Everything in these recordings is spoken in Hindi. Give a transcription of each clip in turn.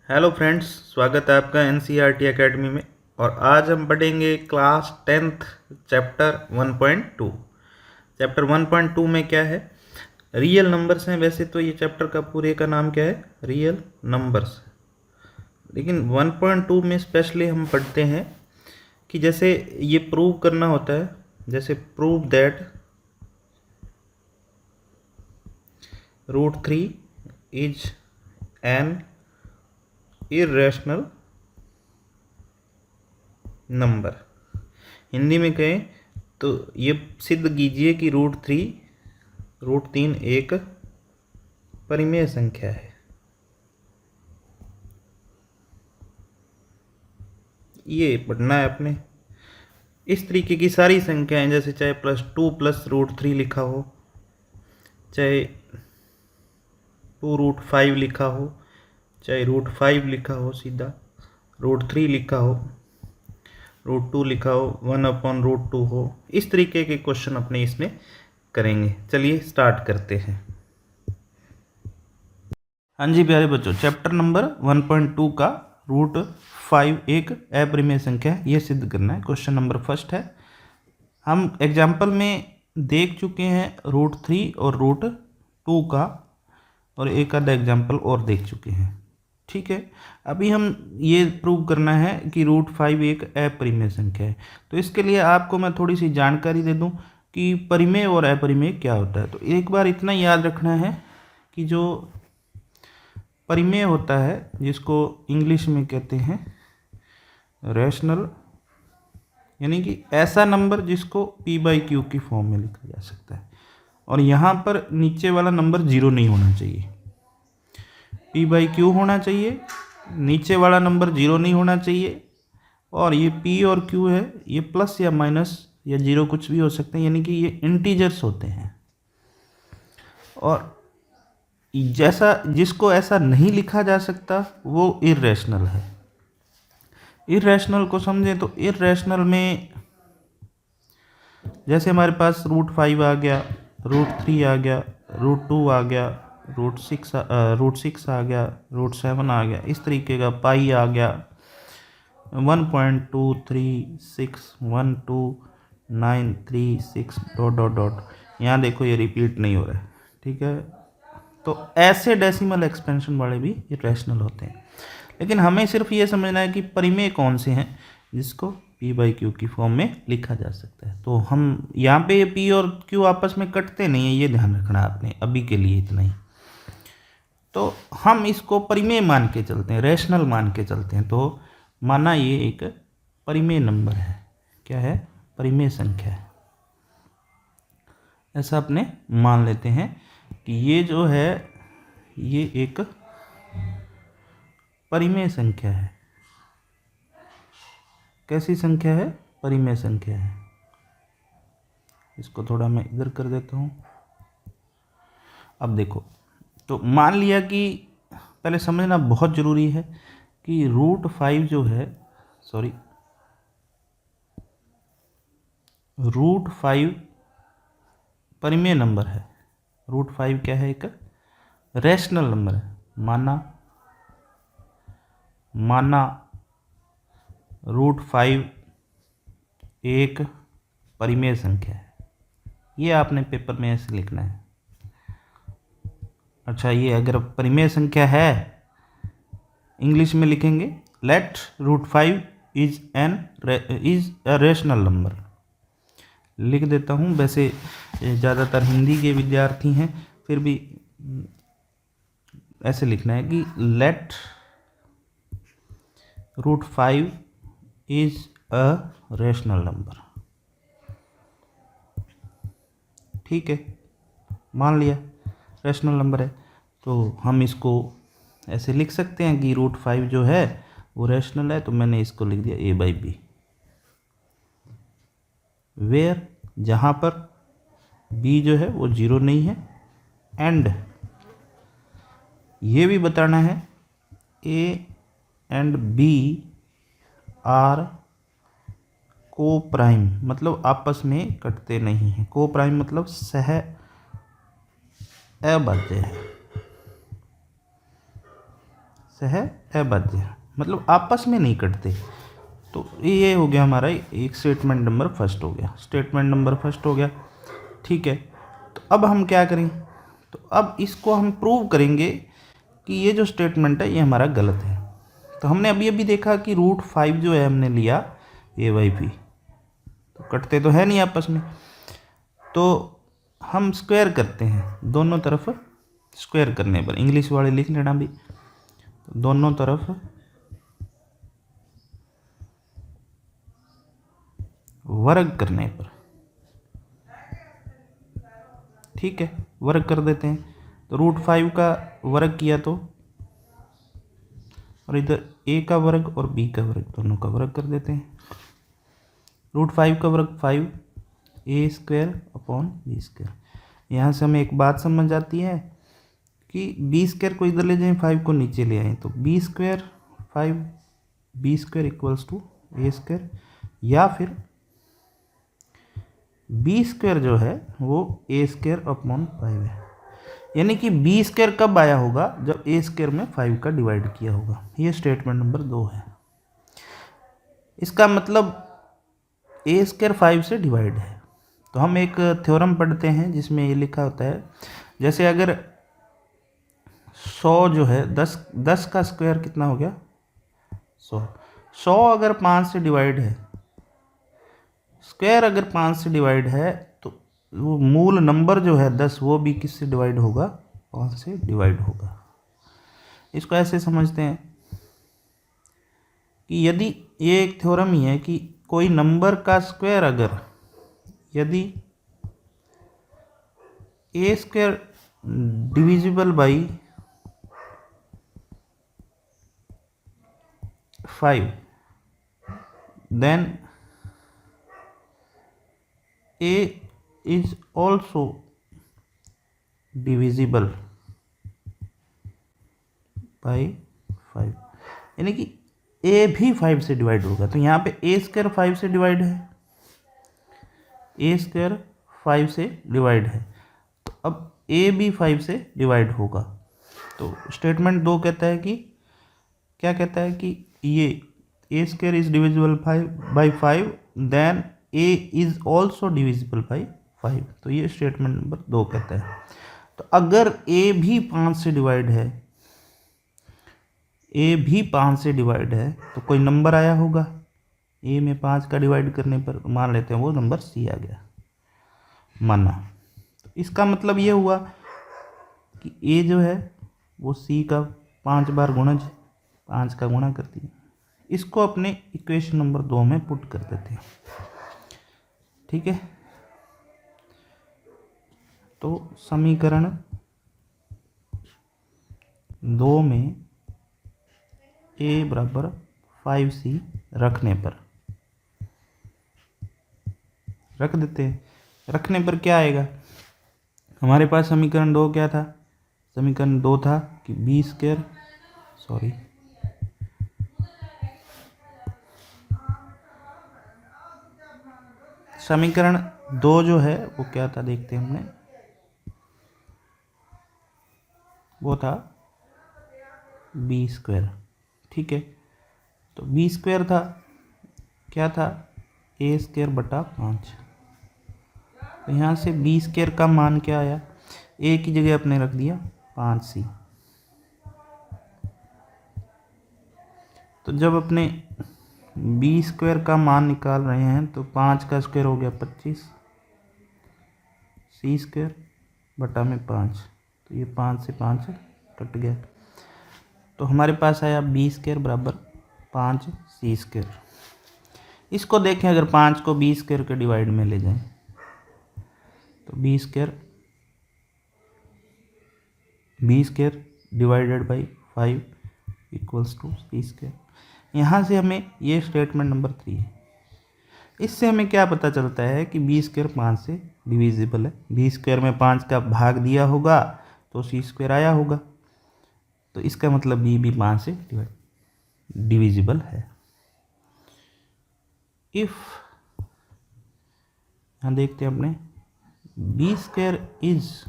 हेलो फ्रेंड्स, स्वागत है आपका एनसीईआरटी एकेडमी में। और आज हम पढ़ेंगे क्लास 10th चैप्टर 1.2। चैप्टर 1.2 में क्या है? रियल नंबर्स हैं। वैसे तो ये चैप्टर का पूरे का नाम क्या है? Real numbers. लेकिन 1.2 में स्पेशली हम पढ़ते हैं कि जैसे ये प्रूव करना होता है, जैसे prove that √3 is an irrational number. Hindi में कहें तो ये सिद्ध कीजिए कि √3 एक परिमेय संख्या है। ये पढ़ना है आपने। इस तरीके की सारी संख्याएं, जैसे चाहे +2 + √3 लिखा हो, चाहे 2√5 लिखा हो, चाहे √5 लिखा हो, सीधा √3 लिखा हो, √2 लिखा हो, 1/√2 हो, इस तरीके के क्वेश्चन अपने इसमें करेंगे। चलिए स्टार्ट करते हैं। हाँ जी प्यारे बच्चों, चैप्टर नंबर 1.2 का √5 एक अपरिमेय संख्या है, ये सिद्ध करना है। क्वेश्चन नंबर फर्स्ट है। हम एग्जाम्पल में देख चुके हैं √3 और √2 का, और एक आधा एग्जाम्पल और देख चुके हैं। ठीक है, अभी हम ये प्रूव करना है कि √5 एक अपरिमेय संख्या है। तो इसके लिए आपको मैं थोड़ी सी जानकारी दे दूं कि परिमेय और अपरिमेय क्या होता है। तो एक बार इतना याद रखना है कि जो परिमेय होता है, जिसको इंग्लिश में कहते हैं रैशनल, यानी कि ऐसा नंबर जिसको p/q की फॉर्म में लिखा जा सकता है, और यहाँ पर नीचे वाला नंबर 0 नहीं होना चाहिए, p/q होना चाहिए। नीचे वाला नंबर 0 नहीं होना चाहिए, और ये p और q है, ये प्लस या माइनस या 0 कुछ भी हो सकते हैं, यानी कि ये इंटीजर्स होते हैं। और जैसा जिसको ऐसा नहीं लिखा जा सकता वो इर्रेशनल है। इर्रेशनल को समझें तो इर्रेशनल में जैसे हमारे पास √5 आ गया, √3 आ गया, √2 आ गया, √6 आ गया, √7 आ गया, इस तरीके का पाई आ गया, 1.236129336 ... यहाँ देखो ये रिपीट नहीं हो रहा है। ठीक है, तो ऐसे डेसिमल एक्सपेंशन वाले भी इरेशनल होते हैं। लेकिन हमें सिर्फ ये समझना है कि परिमेय कौन से हैं जिसको p/q की फॉर्म में लिखा जा सकता है। तो हम यहाँ पे p और q आपस में कटते नहीं है, ये ध्यान रखना आपने। अभी के लिए इतना ही। तो हम इसको परिमेय मान के चलते हैं, रैशनल मान के चलते हैं। तो माना ये एक परिमेय नंबर है। क्या है? परिमेय संख्या है। ऐसा अपने मान लेते हैं कि ये जो है ये एक परिमेय संख्या है। कैसी संख्या है? परिमेय संख्या है। इसको थोड़ा मैं इधर कर देता हूँ। अब देखो, तो मान लिया कि पहले समझना बहुत ज़रूरी है कि √5 जो है, सॉरी, √5 परिमेय नंबर है। √5 क्या है? एक रैशनल नंबर है। माना √5 एक परिमेय संख्या है। ये आपने पेपर में ऐसे लिखना है। अच्छा, ये अगर परिमेय संख्या है, इंग्लिश में लिखेंगे let √5 is a rational number. लिख देता हूँ। वैसे ज़्यादातर हिंदी के विद्यार्थी हैं, फिर भी ऐसे लिखना है कि let √5 is a rational number. ठीक है, मान लिया रैशनल नंबर है, तो हम इसको ऐसे लिख सकते हैं कि √5 जो है वो रैशनल है। तो मैंने इसको लिख दिया a/b, वेयर, जहाँ पर b जो है वो 0 नहीं है, एंड ये भी बताना है a एंड b आर को प्राइम, मतलब आपस में कटते नहीं हैं। को प्राइम मतलब सह अभाज्य है। सह अभाज्य, मतलब आपस में नहीं कटते। तो ये हो गया हमारा एक स्टेटमेंट नंबर फर्स्ट हो गया, स्टेटमेंट नंबर फर्स्ट हो गया। ठीक है, तो अब हम क्या करें, तो अब इसको हम प्रूव करेंगे कि ये जो स्टेटमेंट है ये हमारा गलत है। तो हमने अभी अभी देखा कि √5 जो है हमने लिया a/p, तो कटते तो है नहीं आपस में, तो हम स्क्वायर करते हैं दोनों तरफ। स्क्वायर करने पर इंग्लिश वाले लिख लेना भी, तो दोनों तरफ वर्ग करने पर, ठीक है, वर्ग कर देते हैं। तो √5 का वर्ग किया तो, और इधर a का वर्ग और b का वर्ग दोनों का वर्ग कर देते हैं। √5 का वर्ग 5 a² / b²। यहाँ से हमें एक बात समझ आती है कि b² को इधर ले जाएं, 5 को नीचे ले आएँ, तो b² 5 b² = a², या फिर b² जो है वो a² / 5 है। यानी कि b² कब आया होगा, जब a² में 5 का डिवाइड किया होगा। ये स्टेटमेंट नंबर 2 है। इसका मतलब a² 5 से डिवाइड है। तो हम एक थ्योरम पढ़ते हैं जिसमें ये लिखा होता है, जैसे अगर 100 जो है 10 का स्क्वायर कितना हो गया 100 अगर 5 से डिवाइड है, स्क्वायर अगर 5 से डिवाइड है, तो वो मूल नंबर जो है 10 वो भी किससे डिवाइड होगा, 5 से डिवाइड होगा। इसको ऐसे समझते हैं कि यदि ये एक थ्योरम ही है कि कोई नंबर का स्क्वायर अगर यदि a² divisible by 5, then a is also divisible by 5, यानी कि a भी 5 से डिवाइड होगा। तो यहाँ पे a² 5 से डिवाइड है, a² 5 से डिवाइड है, तो अब a भी 5 से डिवाइड होगा। तो स्टेटमेंट 2 कहता है कि क्या कहता है कि ये a² is divisible by 5, then a is also divisible by 5। तो ये स्टेटमेंट नंबर 2 कहता है। तो अगर a भी 5 से डिवाइड है, a भी 5 से डिवाइड है, तो कोई नंबर आया होगा a में 5 का डिवाइड करने पर, मान लेते हैं वो नंबर c आ गया, माना। तो इसका मतलब ये हुआ कि a जो है वो c का 5 बार गुणज, 5 का गुणा करती है। इसको अपने इक्वेशन नंबर 2 में पुट कर देते हैं। ठीक है, तो समीकरण 2 में a = 5c रखने पर, रख देते हैं। रखने पर क्या आएगा, हमारे पास समीकरण 2 क्या था, समीकरण 2 था कि समीकरण 2 जो है वो क्या था, देखते हैं हमने, वो था b²। ठीक है, तो b² था, क्या था, a² / 5। तो यहाँ से b² का मान क्या आया, a की जगह अपने रख दिया 5c। तो जब अपने b² का मान निकाल रहे हैं, तो 5 का स्क्वायर हो गया 25, c² बटा में 5, तो ये 5 से 5 कट गया। तो हमारे पास आया b² = 5c²। इसको देखें, अगर 5 को b² के डिवाइड में ले जाएं, तो b² डिवाइडेड बाई 5 = c²। यहाँ से हमें ये स्टेटमेंट नंबर 3 है। इससे हमें क्या पता चलता है कि b² 5 से डिविजिबल है। b² में 5 का भाग दिया होगा तो c² आया होगा, तो इसका मतलब b भी 5 से डिविजिबल है। इफ, यहाँ देखते हैं अपने, b² इज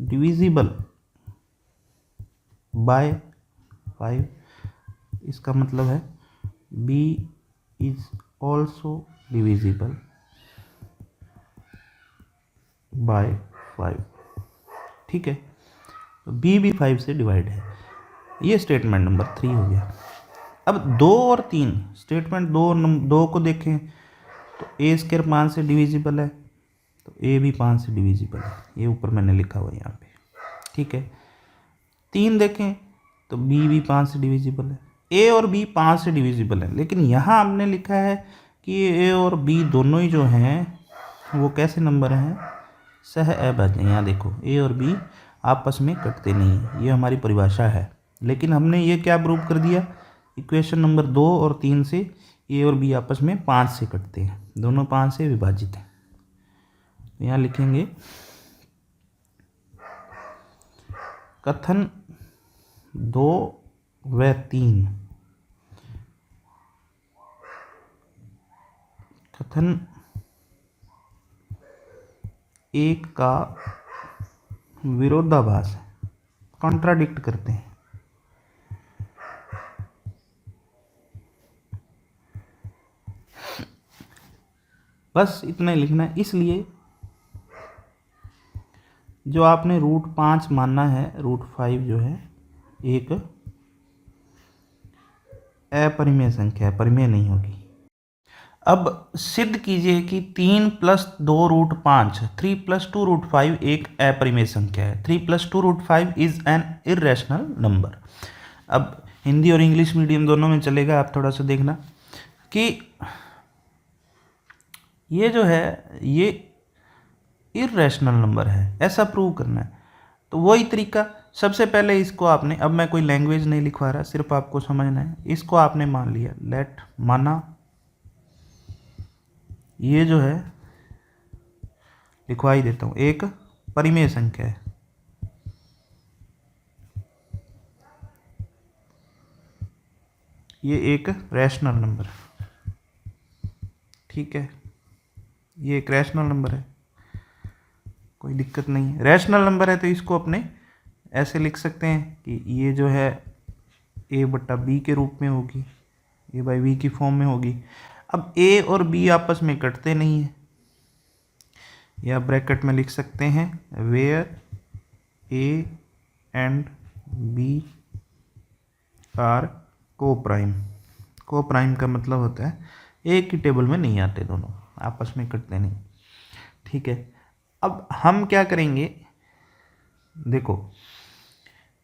डिविजिबल बाय 5, इसका मतलब है b is also divisible by 5। ठीक है, तो b भी 5 से डिवाइड है। ये स्टेटमेंट नंबर 3 हो गया। अब 2 और 3, स्टेटमेंट 2 को देखें तो a स्क्वायर 5 से डिविजिबल है, तो a भी 5 से डिविजिबल है, ये ऊपर मैंने लिखा हुआ है यहाँ पे। ठीक है, 3 देखें तो b भी 5 से डिविजिबल है, a और b 5 से डिविजिबल है, लेकिन यहाँ हमने लिखा है कि a और b दोनों ही जो हैं वो कैसे नंबर हैं, सह अभाज्य। यहाँ देखो a और b आपस में कटते नहीं हैं, ये हमारी परिभाषा है। लेकिन हमने ये क्या प्रूव कर दिया, इक्वेशन नंबर 2 और 3 से a और b आपस में 5 से कटते हैं, दोनों 5 से विभाजित हैं। यहाँ लिखेंगे कथन 2 व 3, कथन 1 का विरोधाभास है, कॉन्ट्राडिक्ट करते हैं। बस इतना ही लिखना है। इसलिए जो आपने √5 मानना है, √5 जो है एक अपरिमेय संख्या है, परिमेय नहीं होगी। अब सिद्ध कीजिए कि 3 + 2 √5, 3 + 2 √5 एक अपरिमेय संख्या है। 3 + 2 √5 इज एन इर्रेशनल नंबर। अब हिंदी और इंग्लिश मीडियम दोनों में चलेगा, आप थोड़ा सा देखना कि ये जो है ये इर्रेशनल नंबर है, ऐसा प्रूव करना है। तो वही तरीका, सबसे पहले इसको आपने, अब मैं कोई लैंग्वेज नहीं लिखवा रहा, सिर्फ आपको समझना है। इसको आपने मान लिया, लेट माना ये जो है लिखवा ही देता हूँ, एक परिमेय संख्या है। ये एक रैशनल नंबर है। ठीक है, ये एक रैशनल नंबर है, कोई दिक्कत नहीं है। रैशनल नंबर है तो इसको अपने ऐसे लिख सकते हैं कि ये जो है a/b के रूप में होगी, a/b की फॉर्म में होगी। अब a और b आपस में कटते नहीं हैं, या ब्रैकेट में लिख सकते हैं where a and b are coprime. Coprime का मतलब होता है एक ही टेबल में नहीं आते, दोनों आपस में कटते नहीं। ठीक है, अब हम क्या करेंगे, देखो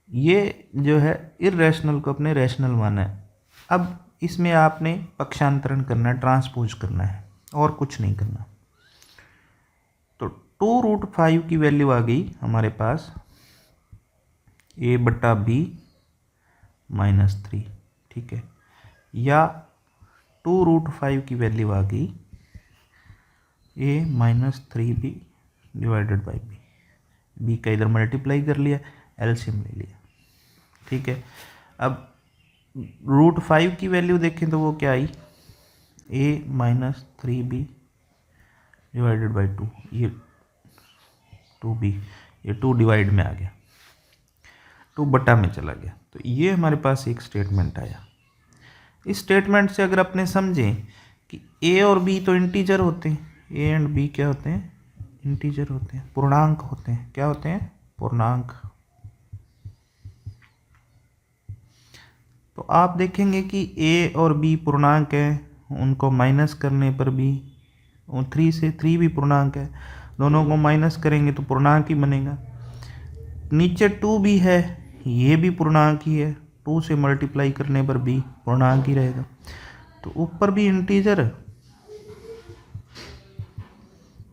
ये जो है इर्रेशनल को अपने रैशनल माना है। अब इसमें आपने पक्षांतरण करना है, ट्रांसपोज करना है, और कुछ नहीं करना। तो 2√5 की वैल्यू आ गई हमारे पास a/b -3। ठीक है, या 2√5 की वैल्यू आ गई a -3b / b। b का इधर मल्टीप्लाई कर लिया, एलसीएम ले लिया। ठीक है, अब √5 की वैल्यू देखें तो वो क्या आई, a -3b / 2, ये 2b, ये 2 डिवाइड में आ गया, 2/, में चला गया। तो ये हमारे पास एक स्टेटमेंट आया। इस स्टेटमेंट से अगर अपने समझें कि a और b तो इंटीजर होते हैं, a एंड b क्या होते हैं, इंटीजर होते हैं, पूर्णांक होते हैं। क्या होते हैं, पूर्णांक। तो आप देखेंगे कि a और b पूर्णांक है, उनको माइनस करने पर भी 3 से 3 भी पूर्णांक है, दोनों को माइनस करेंगे तो पूर्णांक ही बनेगा। नीचे 2 भी है, ये भी पूर्णांक ही है, 2 से मल्टीप्लाई करने पर भी पूर्णांक ही रहेगा। तो ऊपर भी इंटीजर,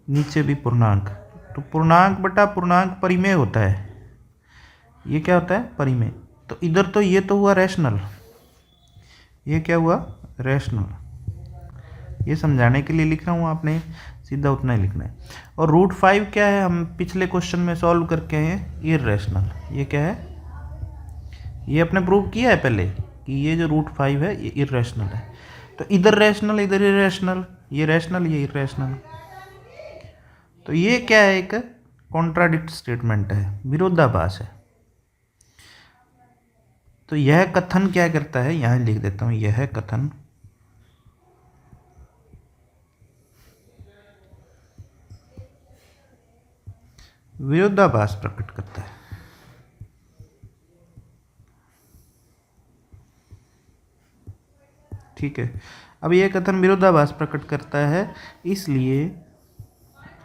नीचे भी पूर्णांक। तो पूर्णांक बटा पूर्णांक परिमेय होता है। ये क्या होता है, परिमेय। तो इधर तो ये तो हुआ रैशनल, ये क्या हुआ, रैशनल। ये समझाने के लिए लिख रहा हूँ, आपने सीधा उतना ही लिखना है। और √5 क्या है, हम पिछले क्वेश्चन में सॉल्व करके आए हैं, इर्रेशनल। ये क्या है, ये अपने प्रूव किया है पहले कि ये जो √5 है ये इर्रेशनल है। तो इधर रैशनल, इधर इर्रेशनल, ये रैशनल, ये इर्रेशनल। तो ये क्या है, एक कॉन्ट्राडिक्ट स्टेटमेंट है, विरोधाभास है। तो यह कथन क्या करता है, यहाँ लिख देता हूँ, यह कथन विरोधाभास प्रकट करता है। ठीक है, अब यह कथन विरोधाभास प्रकट करता है, इसलिए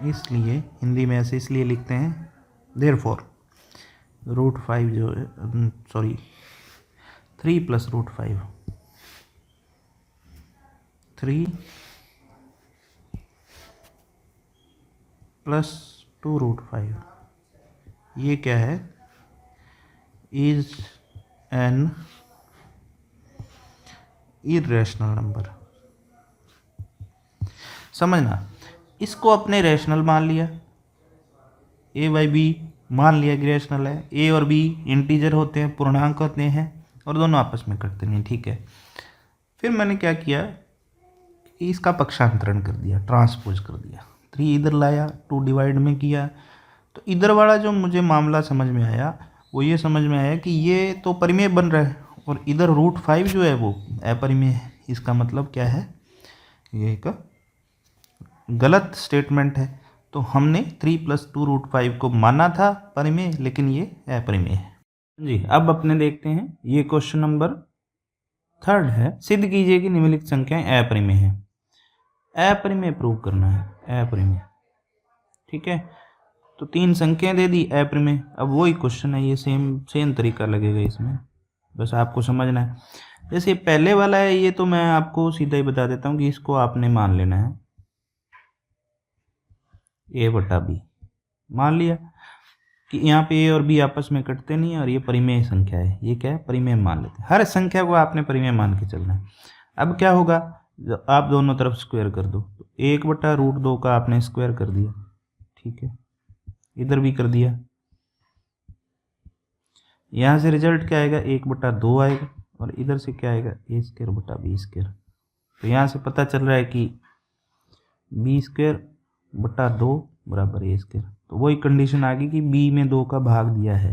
हिंदी में ऐसे इसलिए लिखते हैं, देयरफॉर √5 जो है, सॉरी 3 + √5, 3 + 2√5 ये क्या है, इज एन इरेशनल नंबर। समझना, इसको अपने रैशनल मान लिया, a/b मान लिया कि रैशनल है, a और b इंटीजर होते हैं, पूर्णांक होते हैं और दोनों आपस में कटते नहीं। ठीक है, फिर मैंने क्या किया कि इसका पक्षांतरण कर दिया, ट्रांसपोज कर दिया, 3 इधर लाया, 2 डिवाइड में किया। तो इधर वाला जो मुझे मामला समझ में आया वो ये समझ में आया कि ये तो परिमेय बन रहा है और इधर √5 जो है वो अपरिमेय है। इसका मतलब क्या है, ये एक गलत स्टेटमेंट है। तो हमने 3 + 2√5 को माना था परिमेय, लेकिन ये अपरिमेय है जी। अब अपने देखते हैं, ये क्वेश्चन नंबर 3 है, सिद्ध कीजिए कि निम्नलिखित संख्याएं अपरिमेय है। अपरिमेय प्रूव करना है, अपरिमेय। ठीक है, तो 3 संख्याएं दे दी अपरिमेय। अब वही क्वेश्चन है, ये सेम तरीका लगेगा इसमें, बस आपको समझना है। जैसे पहले वाला है, ये तो मैं आपको सीधा ही बता देता हूँ कि इसको आपने मान लेना है a/b। मान लिया कि यहाँ पे a और b आपस में कटते नहीं है और ये परिमेय संख्या है, ये क्या है, परिमेय मान लेते हैं। हर संख्या को आपने परिमेय मान के चलना है। अब क्या होगा, आप दोनों तरफ स्क्वायर कर दो, तो 1/√2 का आपने स्क्वायर कर दिया। ठीक है, इधर भी कर दिया। यहाँ से रिजल्ट क्या आएगा, 1/2 आएगा और इधर से क्या आएगा, a²/b²। तो यहाँ से पता चल रहा है कि b²/2 = a²। तो वही कंडीशन आ गई कि b में 2 का भाग दिया है,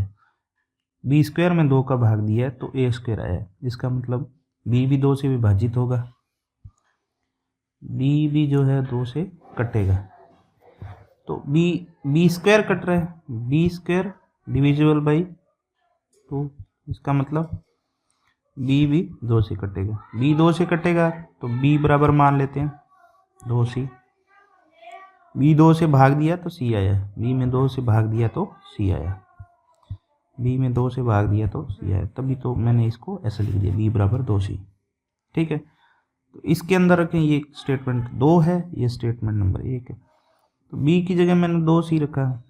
b² में 2 का भाग दिया है तो a² आया। इसका मतलब b भी 2 से विभाजित होगा, b भी जो है 2 से कटेगा। तो b² कट रहा है, b² डिविजिबल बाई 2, इसका मतलब b भी 2 से कटेगा। b 2 से कटेगा तो b बराबर मान लेते हैं 2c। b 2 से भाग दिया तो c आया, b में 2 से भाग दिया तो c आया, b में 2 से भाग दिया तो c आया, तभी तो मैंने इसको ऐसे लिख दिया, b बराबर 2c। ठीक है, तो इसके अंदर रखें, ये स्टेटमेंट 2 है, ये स्टेटमेंट नंबर 1 है। तो b की जगह मैंने 2c रखा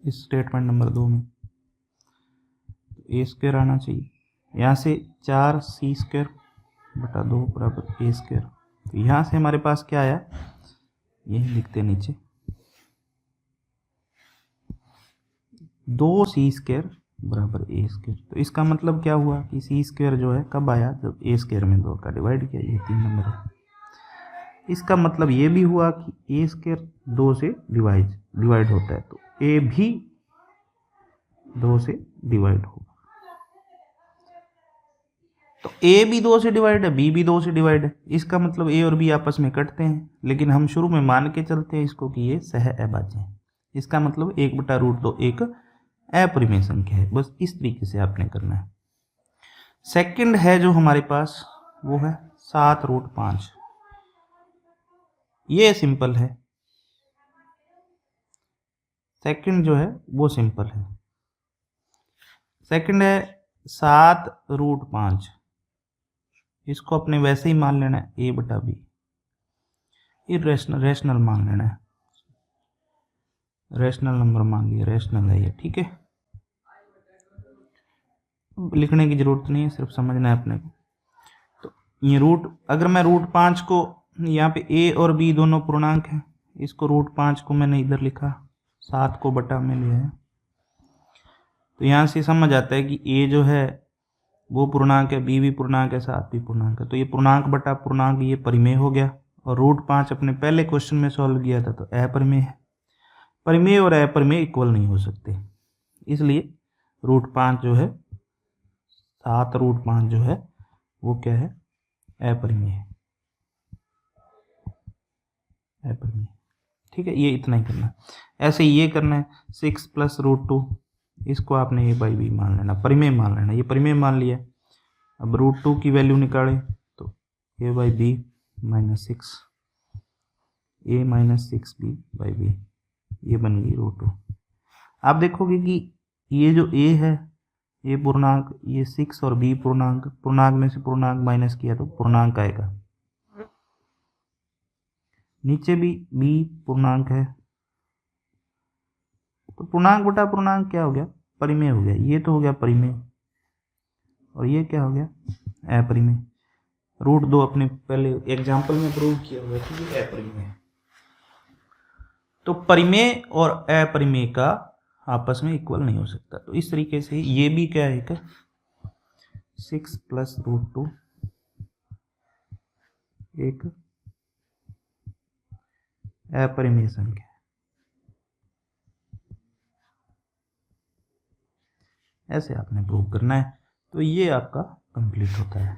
इस स्टेटमेंट नंबर 2 में, a² आना चाहिए। यहाँ से 4c² बटा 2 बराबर a²। तो यहाँ से हमारे पास क्या आया, यही लिखते नीचे, 2c² बराबर a²। तो इसका मतलब क्या हुआ कि c² जो है कब आया, जब a² में 2 का डिवाइड किया। ये 3 नंबर है। इसका मतलब ये भी हुआ कि a² 2 से डिवाइड होता है, तो a भी 2 से डिवाइड होगा। तो a भी 2 से डिवाइड है, b भी 2 से डिवाइड है, इसका मतलब a और b आपस में कटते हैं, लेकिन हम शुरू में मान के चलते हैं इसको कि ये सह अभाज्य है। इसका मतलब 1/√2 एक अपरिमेय संख्या है। बस इस तरीके से आपने करना है। सेकंड है जो हमारे पास, वो है 7√5। ये सिंपल है, सेकंड जो है वो सिंपल है। सेकंड है 7√5, इसको अपने वैसे ही मान लेना है a/b, रैशनल मान लेना है, रैशनल नंबर मान लिया, रैशनल है ये। ठीक है, लिखने की जरूरत नहीं है, सिर्फ समझना है अपने को। तो ये अगर मैं √5 को, यहाँ पे a और b दोनों पूर्णांक हैं, इसको √5 को मैंने इधर लिखा, 7 को बटा में लिया है। तो यहाँ से समझ आता है कि a जो है वो पूर्णांक है, b भी पूर्णांक है, 7 भी पूर्णांक है। तो ये पूर्णांक बटा पूर्णांक ये परिमेय हो गया। और √5 अपने पहले क्वेश्चन में सॉल्व किया था तो अपरिमेय है। परिमेय और अपरिमेय इक्वल नहीं हो सकते, इसलिए √5 जो है 7√5 जो है वो क्या है, अपरिमेय है, अपरिमेय। ठीक है, ये इतना ही करना है। ऐसे ये करना है 6 + √2, इसको आपने a/b मान लेना, परिमेय मान लेना, ये परिमेय मान लिया। अब √2 की वैल्यू निकालें तो a/b - 6, a - 6b/b, ये बन गई √2। आप देखोगे कि ये जो a है, ये पूर्णांक, ये 6 और b पूर्णांक, पूर्णांक में से पूर्णांक माइनस किया तो पूर्णांक आएगा। नीचे भी b पूर्णांक है, तो पूर्णांक बटा पूर्णांक क्या हो गया, परिमेय हो गया। ये तो हो गया परिमेय, और ये क्या हो गया, अपरिमेय। √2 अपने पहले एग्जाम्पल में प्रूव किया हुआ कि ये अपरिमेय है। तो परिमेय और अपरिमेय का आपस में इक्वल नहीं हो सकता। तो इस तरीके से ये भी क्या है, 6 + √2 एक अपरिमेय संख्या, ऐसे आपने प्रूव करना है। तो ये आपका कंप्लीट होता है।